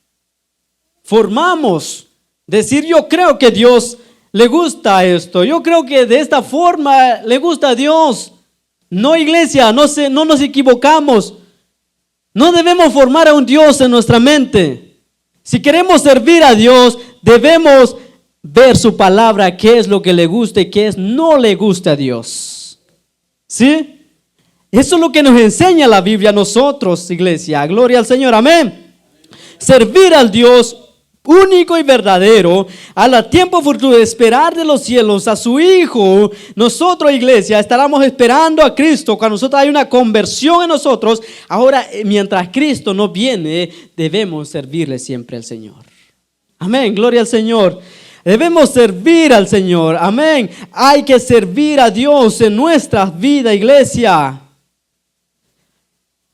Formamos. Decir, yo creo que Dios le gusta esto. Yo creo que de esta forma le gusta a Dios. No, iglesia, no nos equivocamos. No debemos formar a un Dios en nuestra mente. Si queremos servir a Dios, debemos ver su palabra, qué es lo que le gusta y qué no le gusta a Dios. ¿Sí? Eso es lo que nos enseña la Biblia a nosotros, iglesia. Gloria al Señor, amén. Servir al Dios único y verdadero, al tiempo futuro de esperar de los cielos a su Hijo. Nosotros, iglesia, estaremos esperando a Cristo. Cuando nosotros hay una conversión en nosotros, ahora mientras Cristo no viene, debemos servirle siempre al Señor. Amén, gloria al Señor. Debemos servir al Señor, amén. Hay que servir a Dios en nuestras vidas, iglesia.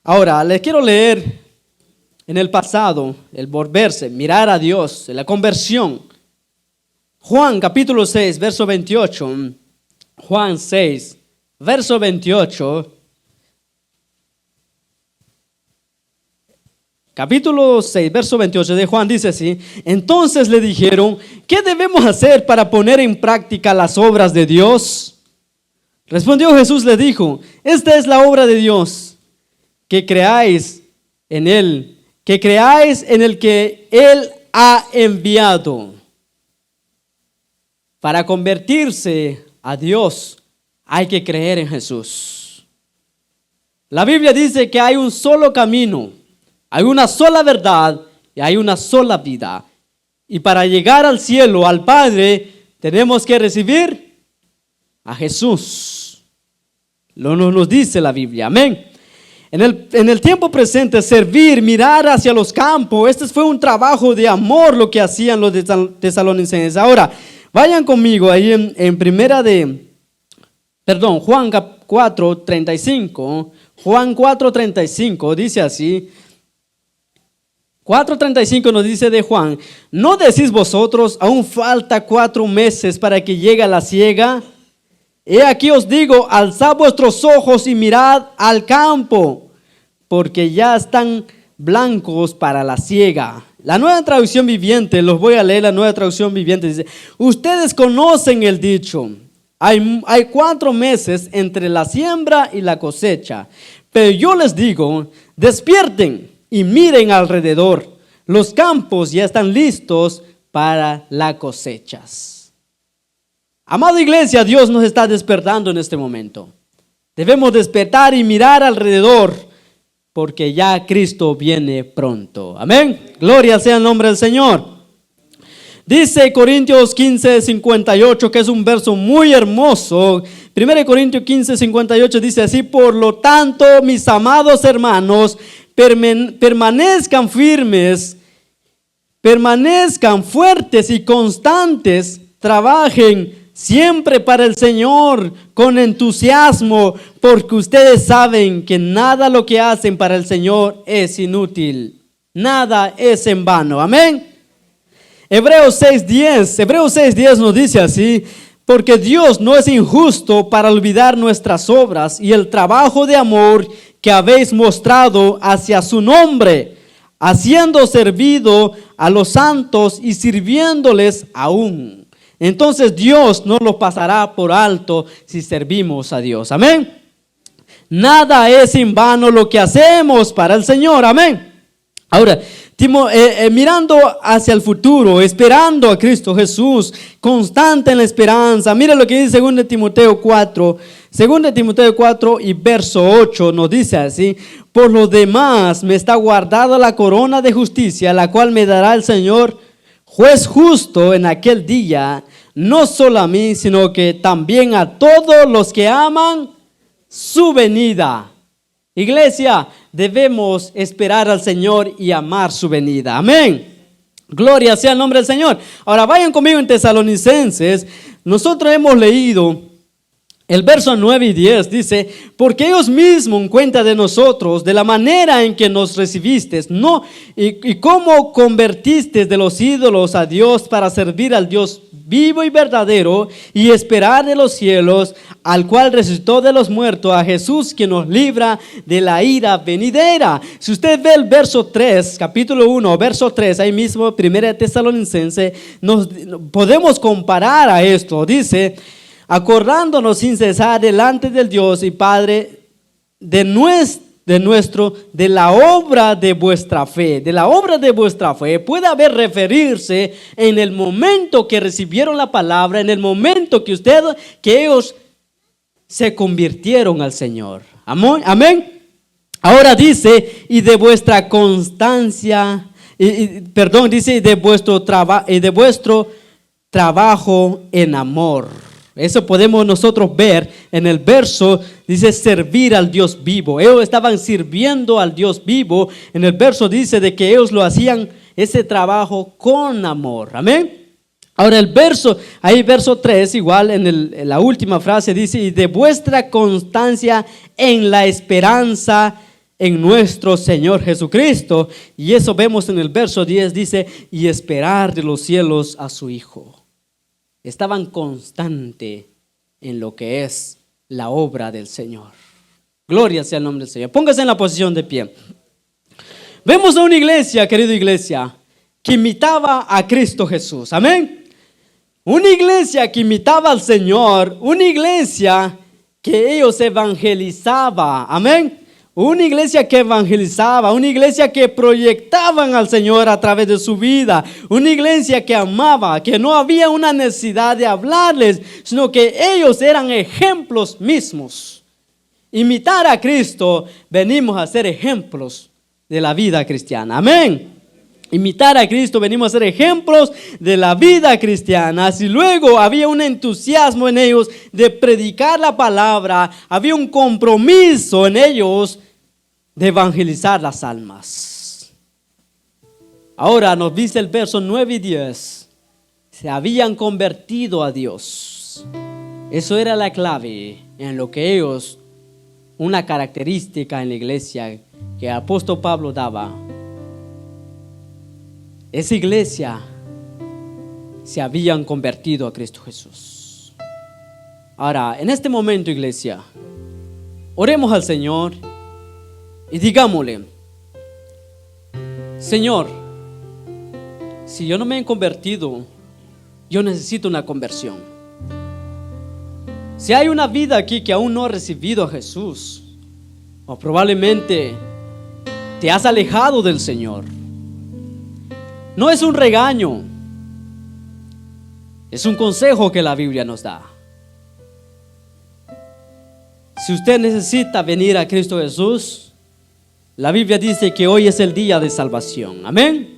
Ahora, les quiero leer en el pasado, el volverse, mirar a Dios, la conversión. Juan capítulo 6, verso 28. Juan 6, verso 28. Capítulo 6, verso 28 de Juan dice así: entonces le dijeron, ¿qué debemos hacer para poner en práctica las obras de Dios? Respondió Jesús, le dijo, esta es la obra de Dios, que creáis en Él, que creáis en el que Él ha enviado. Para convertirse a Dios hay que creer en Jesús. La Biblia dice que hay un solo camino, hay una sola verdad y hay una sola vida. Y para llegar al cielo, al Padre, tenemos que recibir a Jesús. Lo nos dice la Biblia, amén. En el tiempo presente, servir, mirar hacia los campos, este fue un trabajo de amor lo que hacían los tesalonicenses. Ahora, vayan conmigo ahí en Juan 4:35. Juan 4:35 dice así. 4:35 nos dice de Juan, ¿no decís vosotros, aún falta 4 meses para que llegue la siega? He aquí os digo, alzad vuestros ojos y mirad al campo, porque ya están blancos para la siega. La Nueva Traducción Viviente, los voy a leer, la Nueva Traducción Viviente dice, ustedes conocen el dicho, hay 4 meses entre la siembra y la cosecha, pero yo les digo, despierten y miren alrededor, los campos ya están listos para las cosechas. Amada iglesia, Dios nos está despertando en este momento. Debemos despertar y mirar alrededor, porque ya Cristo viene pronto. Amén. Gloria sea el nombre del Señor. Dice Corintios 15:58, que es un verso muy hermoso. 1 Corintios 15:58 dice así: por lo tanto, mis amados hermanos, permanezcan firmes, permanezcan fuertes y constantes, trabajen siempre para el Señor con entusiasmo, porque ustedes saben que nada lo que hacen para el Señor es inútil, nada es en vano. Amén. Hebreos 6:10 nos dice así: porque Dios no es injusto para olvidar nuestras obras y el trabajo de amor que habéis mostrado hacia su nombre, haciendo servido a los santos y sirviéndoles aún. Entonces Dios no lo pasará por alto si servimos a Dios. Amén. Nada es en vano lo que hacemos para el Señor. Amén. Ahora, mirando hacia el futuro, esperando a Cristo Jesús, constante en la esperanza. Mira lo que dice 2 Timoteo 4. 2 Timoteo 4 y verso 8 nos dice así: por lo demás me está guardada la corona de justicia, la cual me dará el Señor, juez justo en aquel día, no solo a mí, sino que también a todos los que aman su venida. Iglesia, debemos esperar al Señor y amar su venida. Amén. Gloria sea el nombre del Señor. Ahora vayan conmigo en Tesalonicenses. Nosotros hemos leído el verso 9 y 10, dice: porque ellos mismos en cuenta de nosotros, de la manera en que nos recibisteis, no, y cómo convertisteis de los ídolos a Dios para servir al Dios vivo y verdadero, y esperar de los cielos, al cual resucitó de los muertos, a Jesús, que nos libra de la ira venidera. Si usted ve el verso 3, capítulo 1, verso 3, ahí mismo, 1 Tesalonicense, nos podemos comparar a esto. Dice: acordándonos sin cesar delante del Dios y Padre de la obra de vuestra fe. De la obra de vuestra fe puede haber referirse en el momento que recibieron la palabra, en el momento que ellos se convirtieron al Señor. Amén. Amén. Ahora dice: y de vuestra constancia, dice: de vuestro trabajo en amor. Eso podemos nosotros ver en el verso, dice servir al Dios vivo. Ellos estaban sirviendo al Dios vivo. En el verso dice de que ellos lo hacían, ese trabajo, con amor. Amén. Ahora el verso 3, igual en la última frase dice: y de vuestra constancia en la esperanza en nuestro Señor Jesucristo. Y eso vemos en el verso 10, dice: y esperar de los cielos a su Hijo. Estaban constantes en lo que es la obra del Señor. Gloria sea el nombre del Señor. Póngase en la posición de pie. Vemos a una iglesia, querida iglesia, que imitaba a Cristo Jesús. Amén. Una iglesia que imitaba al Señor. Una iglesia que ellos evangelizaban. Amén. Una iglesia que evangelizaba, una iglesia que proyectaban al Señor a través de su vida, una iglesia que amaba, que no había una necesidad de hablarles, sino que ellos eran ejemplos mismos. Imitar a Cristo, venimos a ser ejemplos de la vida cristiana. Amén. Imitar a Cristo, venimos a ser ejemplos de la vida cristiana. Si luego había un entusiasmo en ellos de predicar la palabra, había un compromiso en ellos de evangelizar las almas. Ahora nos dice el verso 9 y 10: se habían convertido a Dios. Eso era la clave en lo que ellos, una característica en la iglesia que el apóstol Pablo daba. Esa iglesia se habían convertido a Cristo Jesús. Ahora, en este momento, iglesia, oremos al Señor y digámosle: Señor, si yo no me he convertido, yo necesito una conversión. Si hay una vida aquí que aún no ha recibido a Jesús, o probablemente te has alejado del Señor, no es un regaño, es un consejo que la Biblia nos da. Si usted necesita venir a Cristo Jesús, la Biblia dice que hoy es el día de salvación. Amén.